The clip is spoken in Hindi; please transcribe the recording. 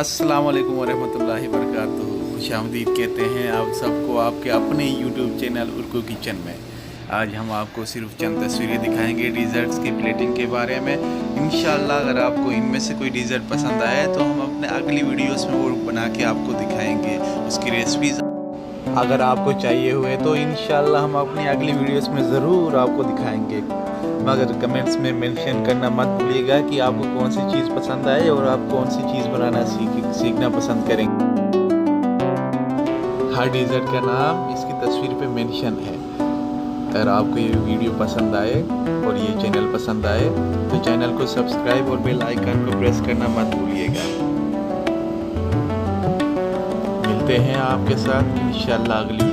अस्सलाम वालेकुम वरहमतुल्लाहि वबरकातुहू। खुशामदीद कहते हैं आप सबको आपके अपने यूट्यूब चैनल उर्कू किचन में। आज हम आपको सिर्फ चंद तस्वीरें दिखाएंगे डिज़र्ट्स की प्लेटिंग के बारे में। इंशाल्लाह अगर आपको इनमें से कोई डिज़र्ट पसंद आए तो हम अपने अगली वीडियोस में वो बना के आपको दिखाएंगे उसकी रेसिपीज़। अगर आपको चाहिए हुए तो इंशाल्लाह हम अपनी अगली वीडियोस में ज़रूर आपको दिखाएंगे, मगर कमेंट्स में मेंशन करना मत भूलिएगा कि आपको कौन सी चीज़ पसंद आए और आप कौन सी चीज़ बनाना सीखना पसंद करेंगे। हर डिज़र्ट का नाम इसकी तस्वीर पे मेंशन है। अगर आपको ये वीडियो पसंद आए और ये चैनल पसंद आए तो चैनल को सब्सक्राइब और बेल आइकन को प्रेस करना मत भूलिएगा। मिलते हैं आपके साथ इंशाल्लाह अगली